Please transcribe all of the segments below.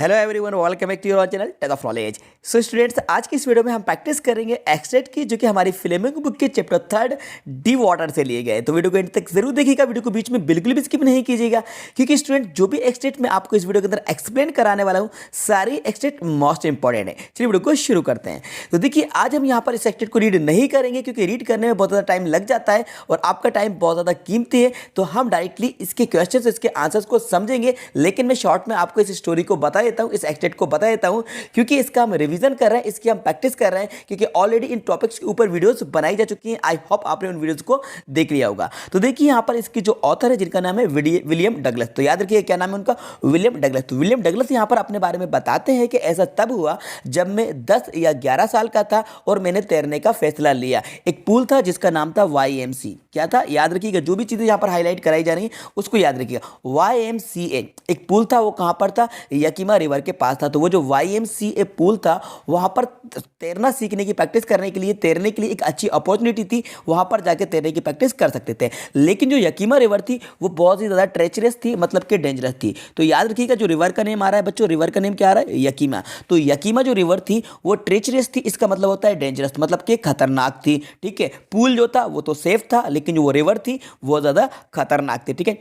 Hello everyone, welcome back to your channel tech of knowledge. So students, आज की इस video में हम प्रैक्टिस करेंगे एक्सटेट की, जो कि हमारी फ्लेमिंगो बुक के चैप्टर 3 डी वाटर से लिए गए। तो वीडियो को एंड तक जरूर देखिएगा, वीडियो को बीच में बिल्कुल भी स्किप नहीं कीजिएगा, क्योंकि स्टूडेंट जो भी एक्सटेट मैं आपको इस वीडियो के अंदर एक्सप्लेन कराने वाला हूँ, सारी एक्सटेट मोस्ट इंपॉर्टेंट है। चलिए वीडियो को शुरू करते हैं। तो देखिए, आज हम यहाँ पर इस एक्सटेट को रीड नहीं करेंगे, क्योंकि रीड करने में बहुत ज़्यादा टाइम लग जाता है और आपका टाइम बहुत ज़्यादा कीमती है। तो हम डायरेक्टली इसके क्वेश्चन, इसके आंसर्स को समझेंगे। लेकिन मैं शॉर्ट में आपको इस स्टोरी को बता देता हूँ, इस एक्सटेट को बता देता हूं, क्योंकि इसका हम रिवीजन कर रहे हैं, इसकी हम प्रैक्टिस कर रहे हैं, क्योंकि ऑलरेडी इन टॉपिक्स के ऊपर वीडियोस बनाई जा चुकी हैं। आई होप आपने उन वीडियोस को देख लिया होगा। तो देखिए, यहां पर इसके जो ऑथर है, जिनका नाम है विलियम डगलस। तो याद रखिए क्या नाम है उनका, विलियम डगलस। तो विलियम डगलस यहां पर अपने बारे में बताते हैं कि ऐसा तब हुआ जब मैं 10 या 11 साल का था और मैंने तैरने का फैसला लिया। एक पूल था जिसका नाम था YMC। क्या था, याद रखिएगा, जो भी चीजें यहां पर हाईलाइट कराई जा रही है उसको याद रखिएगा। YMCA एक पूल था, वो कहां पर था, यकीमा रिवर के पास था। तो वो जो YMCA पूल था, वहां पर तैरना सीखने की, प्रैक्टिस करने के लिए, तैरने के लिए एक अच्छी अपॉर्चुनिटी थी। वहां पर जाके तैरने की प्रैक्टिस कर सकते थे। लेकिन जो यकीमा रिवर थी वो बहुत ही ज्यादा ट्रेचरस थी, मतलब कि डेंजरस थी। तो याद रखिएगा, जो रिवर का नेम आ रहा है बच्चों, रिवर का नेम क्या आ रहा है, यकीमा। तो यकीमा जो रिवर थी वो ट्रेचरस थी, इसका मतलब होता है डेंजरस, मतलब कि खतरनाक थी। ठीक है, पूल जो था वो तो सेफ था, लेकिन जो वो रिवर थी वो ज्यादा खतरनाक थी। ठीक है,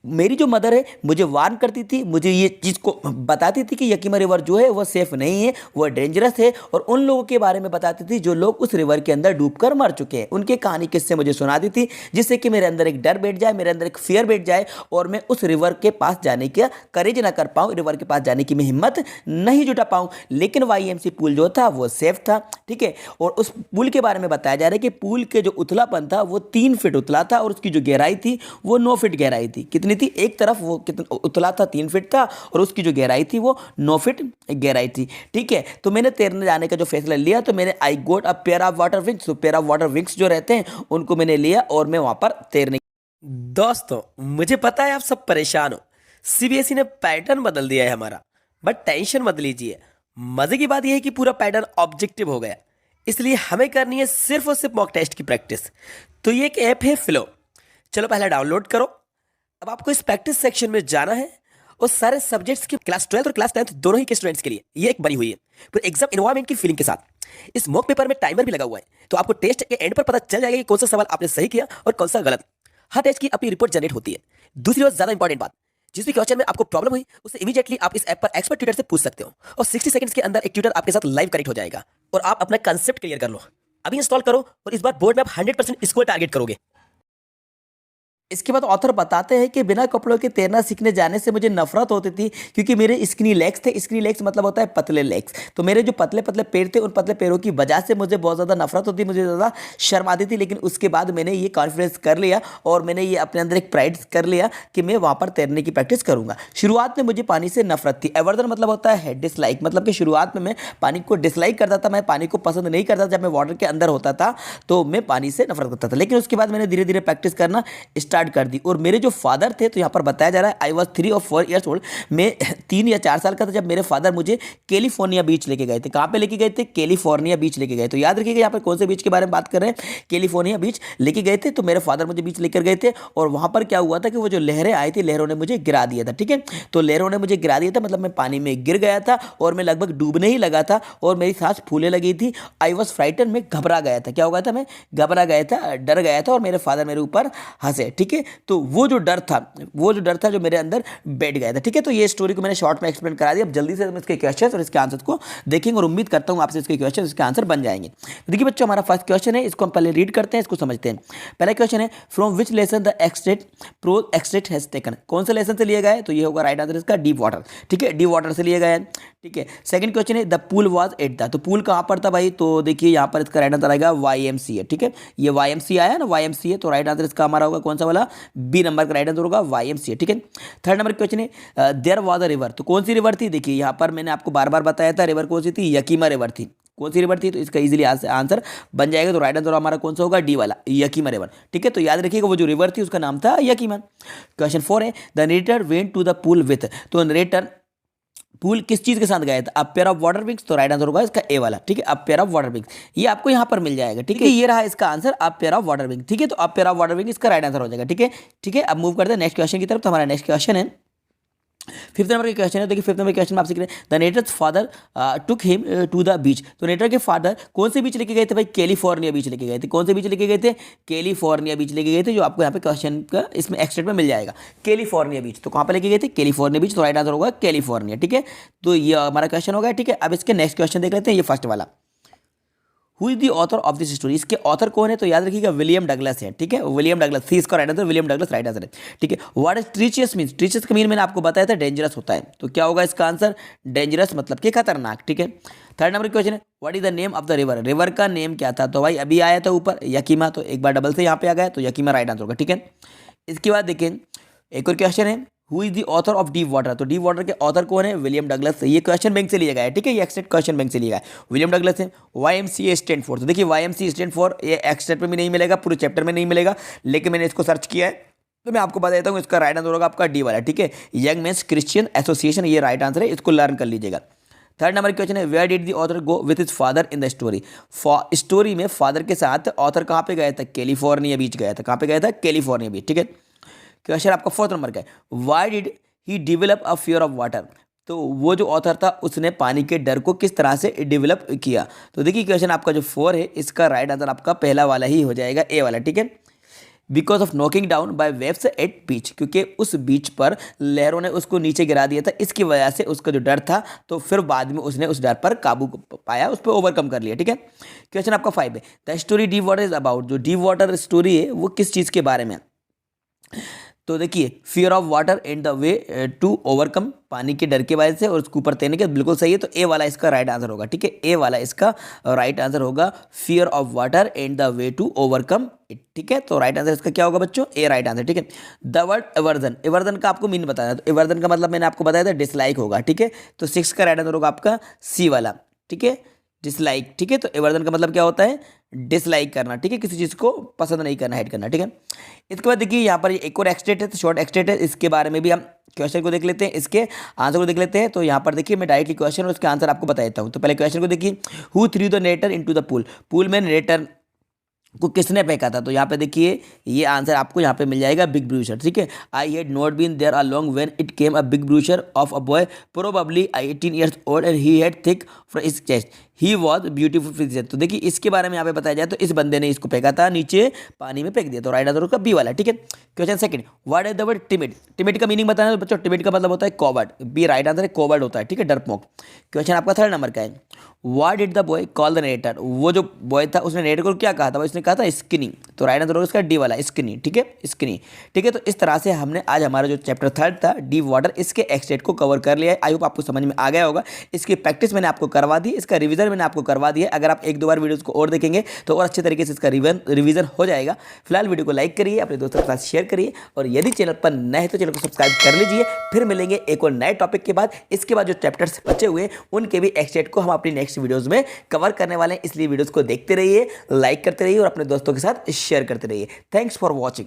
मेरी जो मदर है मुझे वार्न करती थी, मुझे ये चीज को बताती थी कि यकीमा रिवर जो है वो सेफ नहीं है, वो डेंजरस है। और उन लोगों के बारे में बताती थी जो लोग उस रिवर के अंदर डूबकर मर चुके हैं। उनके कहानी किस्से मुझे सुनाती थी, जिससे कि मेरे अंदर एक डर बैठ जाए, मेरे अंदर एक फियर बैठ जाए और मैं उस रिवर के पास जाने का करेज ना कर पाऊं, रिवर के पास जाने की मैं हिम्मत नहीं जुटा पाऊं। लेकिन YMC पूल जो था वो सेफ था। ठीक है, और उस पूल के बारे में बताया जा रहा है कि पूल के जो उथलापन था वो 3 फीट उथला था और उसकी जो गहराई थी वो 9 फीट गहराई थी। कितनी थी, एक तरफ वो कितना उथला था 3 फीट था और उसकी जो गहराई थी वो 9 फीट गहराई थी। ठीक है, तो मैंने तैरने जाने का जो फैसला लिया, तो मैंने I got a pair of water wings. तो पेयर ऑफ वाटर विंग्स जो रहते हैं उनको मैंने लिया और मैं वहां पर तैरने। दोस्तों, मुझे पता है आप सब परेशान हो, CBSE ने पैटर्न बदल दिया है हमारा, बट टेंशन मत लीजिए। मजे की बात यह है कि पूरा पैटर्न ऑब्जेक्टिव हो गया, इसलिए हमें करनी है सिर्फ और सिर्फ मॉक टेस्ट की प्रैक्टिस। तो ये एक ऐप है फ्लो, चलो पहले डाउनलोड करो। अब आपको इस प्रैक्टिस सेक्शन में जाना है और सारे सब्जेक्ट्स की, क्लास 12 और क्लास 10 दोनों ही के स्टूडेंट्स के लिए ये एक बनी हुई है, पूरे एग्जाम एनवायरमेंट की फीलिंग के साथ। इस मॉक पेपर में टाइमर भी लगा हुआ है, तो आपको टेस्ट के एंड पर पता चल जाएगा कि कौन सा सवाल आपने सही किया और कौन सा गलत। हर टेस्ट की अपनी रिपोर्ट जनरेट होती है। दूसरी और ज्यादा इंपॉर्टेंट बात, जिस भी क्वेश्चन में आपको प्रॉब्लम हुई उससे इमीडिएटली आप इस ऐप पर एक्सपर्ट ट्यूटर से पूछ सकते हो और 60 सेकंड्स के अंदर एक ट्यूटर आपके साथ लाइव कनेक्ट हो जाएगा और आप अपना कंसेप्ट क्लियर कर लो। अभी इंस्टॉल करो और इस बार बोर्ड में आप 100% स्कोर टारगेट करोगे। इसके बाद ऑथर बताते हैं कि बिना कपड़ों के तैरना सीखने जाने से मुझे नफरत होती थी, क्योंकि मेरे स्किनी लेग्स थे। स्किनी लेग्स मतलब होता है पतले लेग्स। तो मेरे जो पतले पतले पैर थे, उन पतले पैरों की वजह से मुझे बहुत ज़्यादा नफरत होती, मुझे ज़्यादा शर्म आती थी। लेकिन उसके बाद मैंने ये कॉन्फिडेंस कर लिया और मैंने ये अपने अंदर एक प्राइड कर लिया कि मैं वहाँ पर तैरने की प्रैक्टिस करूँगा। शुरुआत में मुझे पानी से नफरत थी। एवर्दन मतलब होता है डिसलाइक, मतलब कि शुरुआत में मैं पानी को डिसलाइक करता था, मैं पानी को पसंद नहीं करता। जब मैं वाटर के अंदर होता था तो मैं पानी से नफरत करता था। लेकिन उसके बाद मैंने धीरे धीरे प्रैक्टिस करना स्टार्ट कर दी। और मेरे जो फादर थे, तो यहाँ पर बताया जा रहा है आई वॉज 3 और 4 ईयर्स ओल्ड, मैं 3 या 4 साल का था जब मेरे फादर मुझे कैलिफोर्निया बीच लेके गए थे। कहाँ पे लेके गए थे, कैलिफोर्निया बीच लेके गए। तो याद रखिएगा यहाँ पर कौन से बीच के बारे में बात कर रहे हैं, कैलिफोर्निया बीच लेके गए थे। तो मेरे फादर मुझे बीच लेकर गए थे और वहां पर क्या हुआ था कि वो जो लहरें आई थी, लहरों ने मुझे गिरा दिया था। ठीक है, तो लहरों ने मुझे गिरा दिया था, मतलब मैं पानी में गिर गया था और मैं लगभग डूबने ही लगा था और मेरी सांस फूलने लगी थी। आई वॉज फ्राइटन, मैं घबरा गया था। क्या हो गया था, मैं घबरा गया था, डर गया था और मेरे फादर मेरे ऊपर हंसे। ठीक है, तो वो जो डर था जो मेरे अंदर बैठ गया था। ठीक है, तो ये स्टोरी को मैंने शॉर्ट में एक्सप्लेन करा दिया। अब जल्दी से हम इसके क्वेश्चन और इसके आंसर को देखेंगे और उम्मीद करता हूं आपसे इसके क्वेश्चन इसके आंसर बन जाएंगे। तो देखिए बच्चों, हमारा फर्स्ट क्वेश्चन है, इसको हम पहले रीड करते हैं, इसको समझते हैं। पहला क्वेश्चन है, from which lesson the extract has taken. कौन से लेसन से लिया गया है, तो ये होगा राइट आंसर इसका डीप वाटर। ठीक है, डीप वाटर से लिया गया है। ठीक है, सेकंड क्वेश्चन है, the pool was at the. तो पूल कहां पर था भाई, तो देखिए यहां पर इसका राइट आंसर आएगा YMCA। ठीक है, ये YMCA आया ना, YMCA, तो राइट आंसर इसका हमारा होगा कौन सा वाला, बी नंबर का राइट आंसर होगा YMCA। ठीक है, थर्ड नंबर क्वेश्चन है, देयर वाज अ रिवर। तो कौन सी रिवर थी, देखिए यहां पर मैंने आपको बार बार बताया था, रिवर कौन सी थी, यकीमा रिवर थी। कौन सी रिवर थी, तो इसका इजीली आंसर बन जाएगा। तो राइट आंसर हमारा कौन सा होगा, डी वाला, यकीमा रिवर। ठीक है, तो याद रखिएगा वो जो रिवर थी उसका नाम था यकीमा। क्वेश्चन 4 है, the narrator went to the pool with. तो नरेटर पूल किस चीज के साथ गया था, a pair of water wings. तो राइट आंसर होगा इसका ए वाला। ठीक है, a pair of water wings, ये आपको यहां पर मिल जाएगा। ठीक है, ये रहा इसका answer, a pair of water wing. ठीक है, तो अ पेयर ऑफ वाटर विंग इसका राइट आंसर हो जाएगा। ठीक है, ठीक है, अब मूव करते हैं नेक्स्ट क्वेश्चन की तरफ। तो हमारा नेक्स्ट क्वेश्चन है, फिफ्थ नंबर का क्वेश्चन है, देखिए फिफ्थ नंबर क्वेश्चन में आपसे the narrator's father took him to the beach. तो नेटर के फादर कौन से बीच लेके गए थे भाई? कैलिफोर्निया बीच लेके गए थे। कौन से बीच लेके गए थे? कैलिफोर्निया बीच लेके गए थे, जो आपको यहाँ पे क्वेश्चन का इसमें एक्सटेट में मिल जाएगा। कैलिफोर्निया बीच, तो कहाँ पे लेके गए थे? कैलिफोर्निया बीच, तो राइट आंसर होगा कैलिफोर्निया। ठीक है, तो ये हमारा क्वेश्चन होगा। ठीक है, अब इसके नेक्स्ट क्वेश्चन देख लेते हैं, ये फर्स्ट वाला। Who is the author of this story? इसके ऑथर कौन है? तो याद रखिएगा विलियम डगलस है। ठीक है, विलियम डगलस, सी इसका right answer, William Douglas right answer है। ठीक है, व्हाट इज ट्रीचियस मीन्स? ट्रीचियस का मीन मैंने आपको बताया था डेंजरस होता है, तो क्या होगा इसका आंसर? डेंजरस मतलब कि खतरनाक। ठीक है, थर्ड नंबर क्वेश्चन है, what is the name of the river? River का नेम क्या था? तो भाई अभी आया था ऊपर यकीमा, तो एक बार डबल से यहाँ पे आ गया, तो यकीमा राइट आंसर होगा। ठीक है, इसके बाद देखें एक और क्वेश्चन है, who is the author of deep water? तो डीप वाटर के ऑथर कौन है? William Douglas. ये क्वेश्चन बैंक से लिया गया है। ठीक है, ये एक्सटेट क्वेश्चन बैंक से लिया गया है, विलियम डगलस है। YMCA स्टैंड फॉर, तो देखिए YMCA स्टैंड फॉर, ये एक्सटेट में भी नहीं मिलेगा, पूरे चैप्टर में नहीं मिलेगा, लेकिन मैंने इसको सर्च किया है, तो मैं आपको बता देता हूँ इसका राइट आंसर होगा आपका डी वाला। ठीक है, यंग मेंस क्रिश्चियन एसोसिएशन, ये राइट आंसर है, इसको लर्न कर लीजिएगा। थर्ड नंबर क्वेश्चन है, where did the author go with his father in the story? Story में फादर के साथ ऑथर कहाँ पे गया था? कैलिफोर्निया बीच गया था। कहाँ पे गया था? कैलिफोर्निया बीच। ठीक है, क्वेश्चन आपका फोर्थ नंबर का है, why did he develop a fear of water? तो वो जो ऑथर था उसने पानी के डर को किस तरह से डेवलप किया? तो देखिए क्वेश्चन आपका जो 4 है, इसका राइट आंसर आपका पहला वाला ही हो जाएगा, ए वाला। ठीक है, because of knocking down by waves at beach, क्योंकि उस बीच पर लहरों ने उसको नीचे गिरा दिया था, इसकी वजह से उसका जो डर था, तो फिर बाद में उसने उस डर पर काबू पाया, उस पर ओवरकम कर लिया। ठीक है, क्वेश्चन आपका 5 है, the story deep water is about? जो डीप वाटर स्टोरी है वो किस चीज़ के बारे में है? तो देखिए fear of water and the way to overcome, पानी के डर के वजह से और उसके ऊपर तैरने के, बिल्कुल सही है, तो ए वाला इसका राइट आंसर होगा। ठीक है, ए वाला इसका राइट आंसर होगा, fear of water and the way to overcome it. ठीक है, तो राइट आंसर इसका क्या होगा बच्चों? A right answer. ठीक है, द वर्ड एवर्जन, एवर्जन का आपको मीन बताया, तो एवर्जन का मतलब मैंने आपको बताया था डिसलाइक होगा। ठीक है, तो 6 का राइट आंसर होगा आपका सी वाला। ठीक है, डिसलाइक। ठीक है, तो एवर्जन का मतलब क्या होता है? डिसलाइक करना। ठीक है, किसी चीज़ को पसंद नहीं करना, हेट करना। ठीक है, इसके बाद देखिए यहाँ पर एक और एक्सटेट है, तो शॉर्ट एक्सटेट है, इसके बारे में भी हम क्वेश्चन को देख लेते हैं, इसके आंसर को देख लेते हैं। तो यहाँ पर देखिए मैं डायरेक्टली क्वेश्चन और उसके आंसर आपको बता देता हूँ। तो पहले क्वेश्चन को देखिए, who threw the netter into the pool? Pool में नेटर को किसने फेंका था? तो यहाँ पे देखिए ये आंसर आपको यहाँ पे मिल जाएगा, बिग ब्रूशर। ठीक है, I had not been there a long when it came a big brusher of a boy probably 18 years old and he had thick from his chest, he was beautiful physician. तो देखिए इसके बारे में यहाँ पे बताया जाए तो इस बंदे ने इसको फेंका था, नीचे पानी में फेंक दिया, तो राइट आंसर होगा बी वाला। ठीक है, question second, what is the word timid? Timid का मीनिंग बताना तो बच्चों, टिमिड का मतलब होता है कॉवर्ड, बी राइट आंसर है, कॉवर्ड होता है। ठीक है, डरपोक। क्वेश्चन आपका थर्ड नंबर का है, what did the boy call the narrator? वो जो बॉय था उसने नरेटर को क्या कहा था? उसने कहा था स्किनी, तो राइट आंसर होगा इसका डी वाला, स्किनी। ठीक है, स्किनी। ठीक है, तो इस तरह से हमने आज हमारा जो चैप्टर 3 था डीप वाटर, इसके एक्सटेट को कवर कर लिया है। आई होप आपको समझ में आ गया होगा। इसकी प्रैक्टिस मैंने आपको करवा दी, इसका रिवीजन मैंने आपको करवा दिया। अगर आप 1-2 बार वीडियोस को और देखेंगे तो और अच्छे तरीके से इसका रिवीजन हो जाएगा। फिलहाल वीडियो को लाइक करिए, अपने दोस्तों के साथ शेयर करिए, और यदि चैनल पर नए हैं तो चैनल को सब्सक्राइब कर लीजिए। फिर मिलेंगे एक और नए टॉपिक के बाद। इसके बाद जो चैप्टर्स बचे हुए उनके भी एक्सटेट को हम अपनी नेक्स्ट वीडियोज़ में कवर करने वाले हैं, इसलिए वीडियोस को देखते रहिए, लाइक करते रहिए और अपने दोस्तों के साथ शेयर करते रहिए। Thanks for watching.